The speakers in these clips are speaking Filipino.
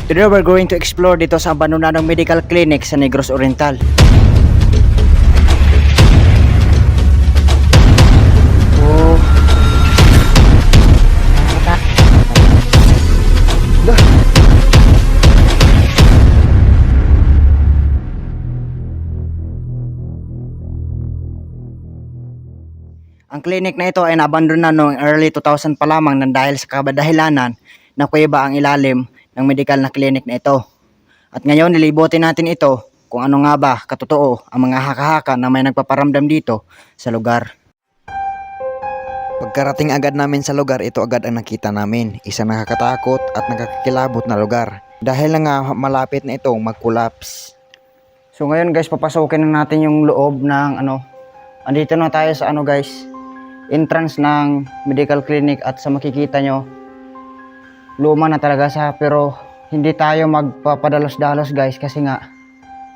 Today we're going to explore dito sa abandonadong medical clinic sa Negros Oriental. Oh. Ang clinic na ito ay nabandon na noong early 2000 pa lamang nang dahil sa kabadahilanan na kuweba ang ilalim ng medical na clinic na ito. At ngayon nilibutin natin ito kung ano nga ba katotoo ang mga haka-haka na may nagpaparamdam dito sa lugar. Pagkarating agad namin sa lugar, ito agad ang nakita namin. Isang nakakatakot at nakakakilabot na lugar. Dahil na nga malapit na itong mag-collapse. So ngayon guys, papasukin na natin yung loob ng andito na tayo sa guys, entrance ng medical clinic at sa makikita nyo, luma na talaga siya pero hindi tayo magpapadalos-dalos guys kasi nga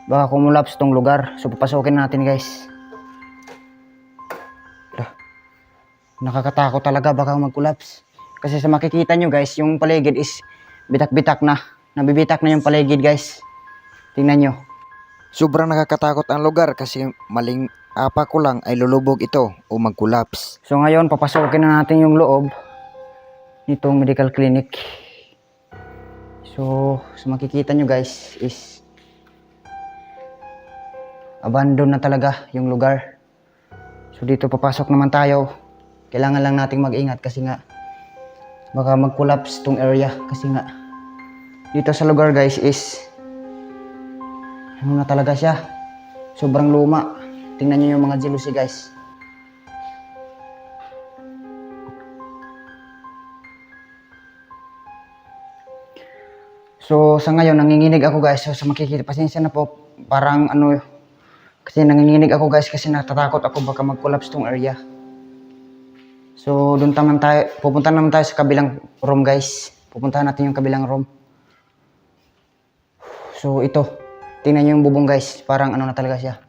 baka kumulaps tong lugar. So papasukin natin guys. Nakakatakot talaga baka mag-collapse. Kasi sa makikita nyo guys, yung paligid is bitak-bitak na. Nabibitak na yung paligid guys. Tingnan nyo. Sobrang nakakatakot ang lugar kasi maling apa ko lang ay lulubog ito o mag-collapse. So ngayon, papasukin na natin yung loob nitong medical clinic. So, sa makikita nyo guys is abandon na talaga yung lugar. So dito papasok naman tayo. Kailangan lang nating mag-ingat kasi nga baka mag-collapse tong area kasi nga dito sa lugar guys is na talaga siya. Sobrang luma. Tingnan niyo yung mga jealousy guys. So sa ngayon nanginginig ako guys. So sa makikita, pasensya na po. Parang kasi nanginginig ako guys kasi natatakot ako baka mag-collapse tong area. So doon tayo, pupunta naman tayo sa kabilang room guys. Pupuntahan natin yung kabilang room. So ito, tingnan nyo yung bubong guys. Parang na talaga siya.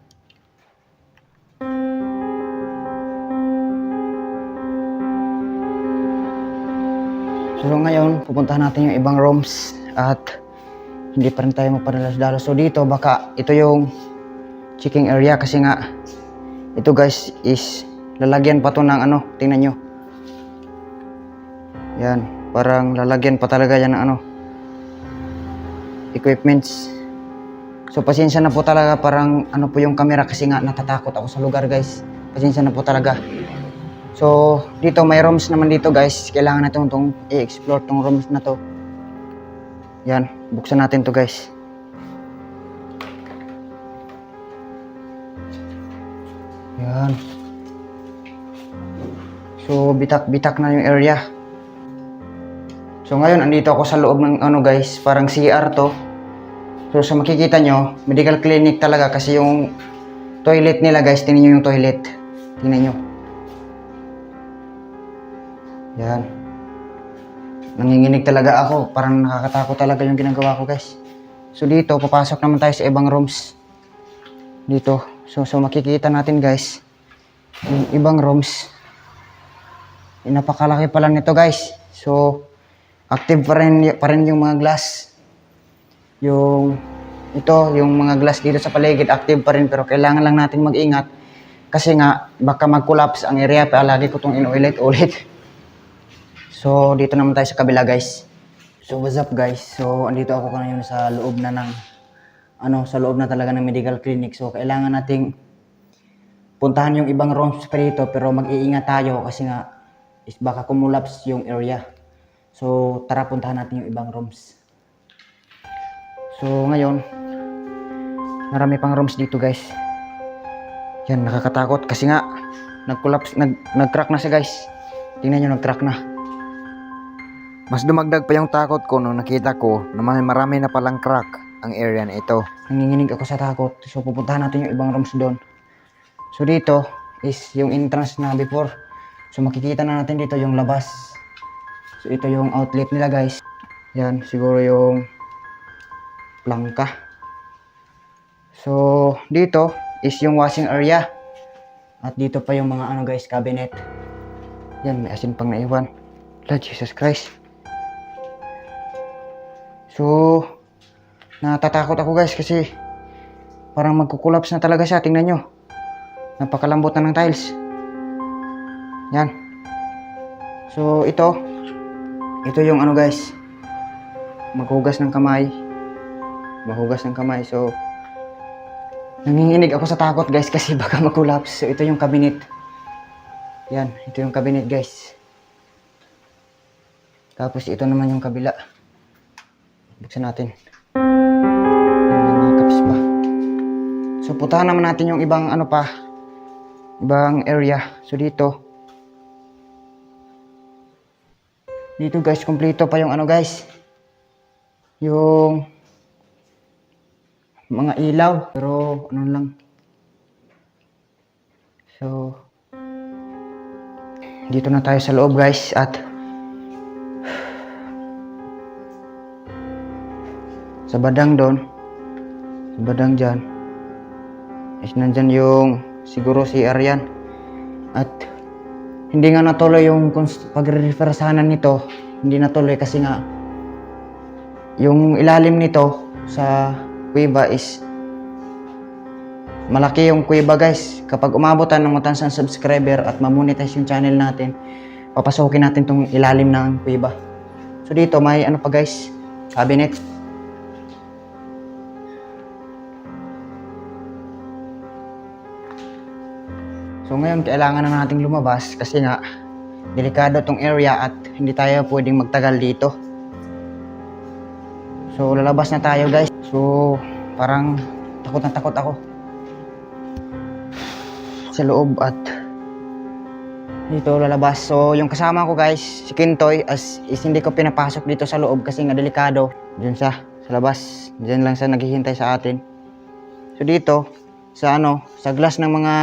So ngayon, pupuntahan natin yung ibang rooms. At hindi pa rin tayo mapadalos-dalos. So dito, baka ito yung checking area. Kasi nga, ito guys is lalagyan pa to ng tingnan nyo. Yan, parang lalagyan pa talaga yan ng equipments. So pasensya na po talaga, parang po yung camera kasi nga natatakot ako sa lugar guys. Pasensya na po talaga. So dito may rooms naman dito guys. Kailangan natin itong i-explore tong rooms na to. Yan, buksan natin to guys. Yan. So bitak-bitak na yung area. So ngayon, andito ako sa loob ng guys, parang CR to. So sa makikita nyo, medical clinic talaga kasi yung toilet nila guys, tingnan nyo yung toilet. Tingnan nyo. Yan. Nanginginig talaga ako, parang nakakatakot talaga yung ginagawa ko guys. So dito, papasok naman tayo sa ibang rooms. Dito. So makikita natin guys, yung ibang rooms. Napakalaki pala nito guys. So active pa rin yung mga glass. Yung mga glass dito sa paligid active pa rin pero kailangan lang natin mag-ingat kasi nga baka mag-collapse ang area pa. Lagi ko itong inuulit-ulit. So dito naman tayo sa kabila guys. So what's up guys? So andito ako ngayon sa loob na ng sa loob na talaga ng medical clinic. So kailangan nating puntahan yung ibang rooms pa dito pero mag-iingat tayo kasi nga is baka kumulaps yung area. So tara, puntahan natin yung ibang rooms. So ngayon, marami pang rooms dito guys. Yan, nakakatakot kasi nga nag-collapse, nag-crack na siya guys. Tingnan nyo, nag-crack na. Mas dumagdag pa yung takot ko nung nakita ko na marami na palang crack ang area na ito. Nanginginig ako sa takot. So pupuntahan natin yung ibang rooms doon. So dito is yung entrance na before. So makikita na natin dito yung labas. So ito yung outlet nila guys. Yan, siguro yung plangka. So dito is yung washing area. At dito pa yung mga guys, cabinet. Yan, may asin pang naiwan. Lord Jesus Christ. So, natatakot ako guys kasi parang magkukulaps na talaga siya. Tingnan nyo. Napakalambot na ng tiles. Yan. So, ito yung ano guys. Maghugas ng kamay. Mahugas ng kamay. So, nanginginig ako sa takot guys kasi baka magkulaps. So, ito yung cabinet. Yan. Ito yung cabinet guys. Tapos, ito naman yung kabila. Buksan natin. May mga cups pa. So, putahan naman natin yung ibang ano pa. Ibang area. So, dito guys, kompleto pa yung ano guys. Yung mga ilaw. Pero, ano lang. So, dito na tayo sa loob guys. At sa badang doon, sa badang dyan, is nandyan yung siguro si Aryan. At hindi nga natuloy yung pagre-refersanan nito, hindi natuloy kasi nga yung ilalim nito sa kuweba is malaki yung kuweba guys. Kapag umabotan ng 1,000 subscriber at mamonetize yung channel natin, papasukin natin tong ilalim ng kuweba. So dito may ano pa guys, cabinet. So ngayon, kailangan na nating lumabas kasi nga delikado tong area at hindi tayo pwedeng magtagal dito. So lalabas na tayo guys. So parang takot na takot ako sa loob at dito lalabas. So yung kasama ko guys, si Kintoy, is hindi ko pinapasok dito sa loob kasi nga delikado. Diyan siya sa labas. Diyan lang siya naghihintay sa atin. So dito sa sa glass ng mga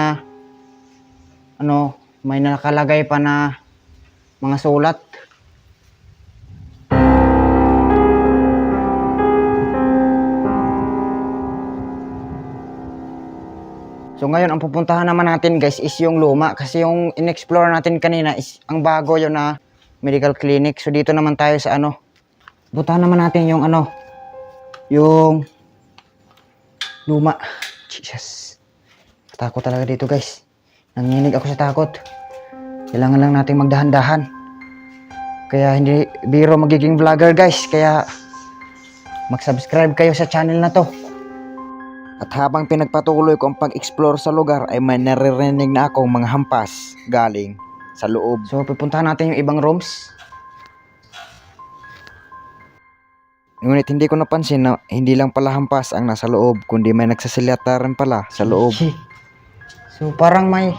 may nakalagay pa na mga sulat. So ngayon, ang pupuntahan naman natin guys is yung luma. Kasi yung in-explore natin kanina is ang bago yun na medical clinic. So dito naman tayo sa puntahan naman natin yung yung luma. Jesus. Takot talaga dito guys. Nanginig ako sa takot. Kailangan lang natin magdahan-dahan. Kaya hindi biro magiging vlogger guys. Kaya mag-subscribe kayo sa channel na to. At habang pinagpatuloy ko ang pag-explore sa lugar ay may naririnig na akong mga hampas galing sa loob. So pupuntahan natin yung ibang rooms. Ngunit hindi ko napansin na hindi lang pala hampas ang nasa loob, kundi may nagsasalita rin pala sa loob. So parang may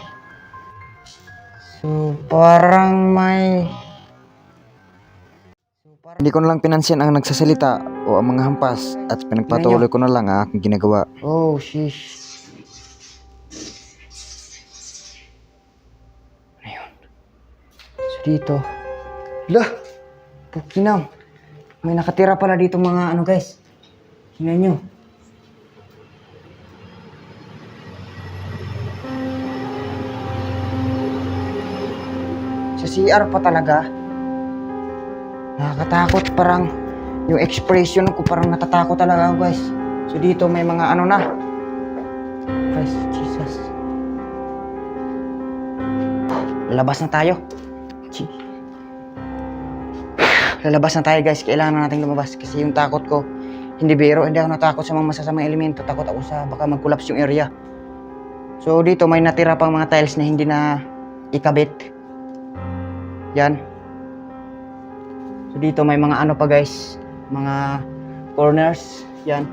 hindi ko na lang pinansin ang nagsasalita o ang mga hampas at pinagpatuloy ko na lang ang aking ginagawa. Oh, sheesh. Ayun. So dito. Lah! Pukinaw. May nakatira pala dito mga guys. Tingnan nyo. Sa CR pa talaga. Nakakatakot, parang yung expression ko parang natatakot talaga ako guys. So dito may mga na. Christ Jesus. Lalabas na tayo. Lalabas na tayo guys. Kailangan natin lumabas kasi yung takot ko hindi biro. Hindi ako natakot sa mga masasamang elemento. Takot ako sa baka mag-collapse yung area. So dito may natira pang mga tiles na hindi na ikabit. Yan. So dito may mga pa guys, mga corners, yan.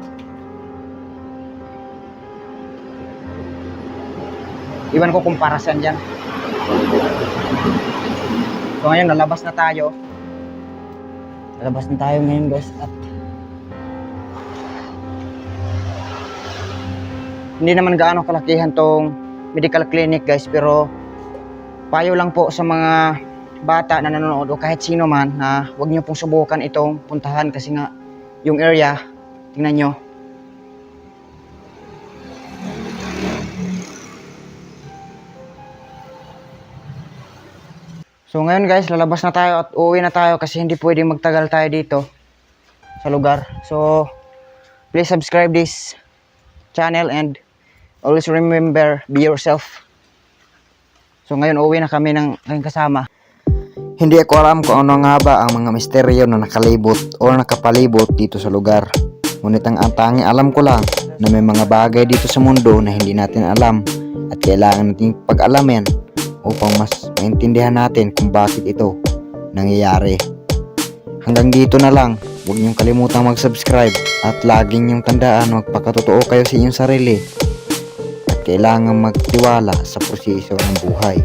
Iwan ko kung para saan yan. So ngayon lalabas na tayo. Lalabas na tayo ngayon guys at hindi naman gaano kalakihan tong medical clinic guys, pero payo lang po sa mga bata na nanonood o kahit sino man na huwag nyo pong subukan itong puntahan kasi nga yung area, tingnan nyo. So ngayon guys, lalabas na tayo at uuwi na tayo kasi hindi pwedeng magtagal tayo dito. sa lugar. So, please subscribe this channel and always remember, be yourself. So, ngayon uwi na kami ng aking kasama. Hindi ako alam kung ano nga ba ang mga misteryo na nakalibot o nakapalibot dito sa lugar. Ngunit ang tanging alam ko lang na may mga bagay dito sa mundo na hindi natin alam at kailangan nating pag-alamin upang mas maintindihan natin kung bakit ito nangyayari. Hanggang dito na lang. Huwag niyong kalimutang mag-subscribe at lagi niyong tandaan magpakatotoo kayo sa inyong sarili at kailangan magtiwala sa proseso ng buhay.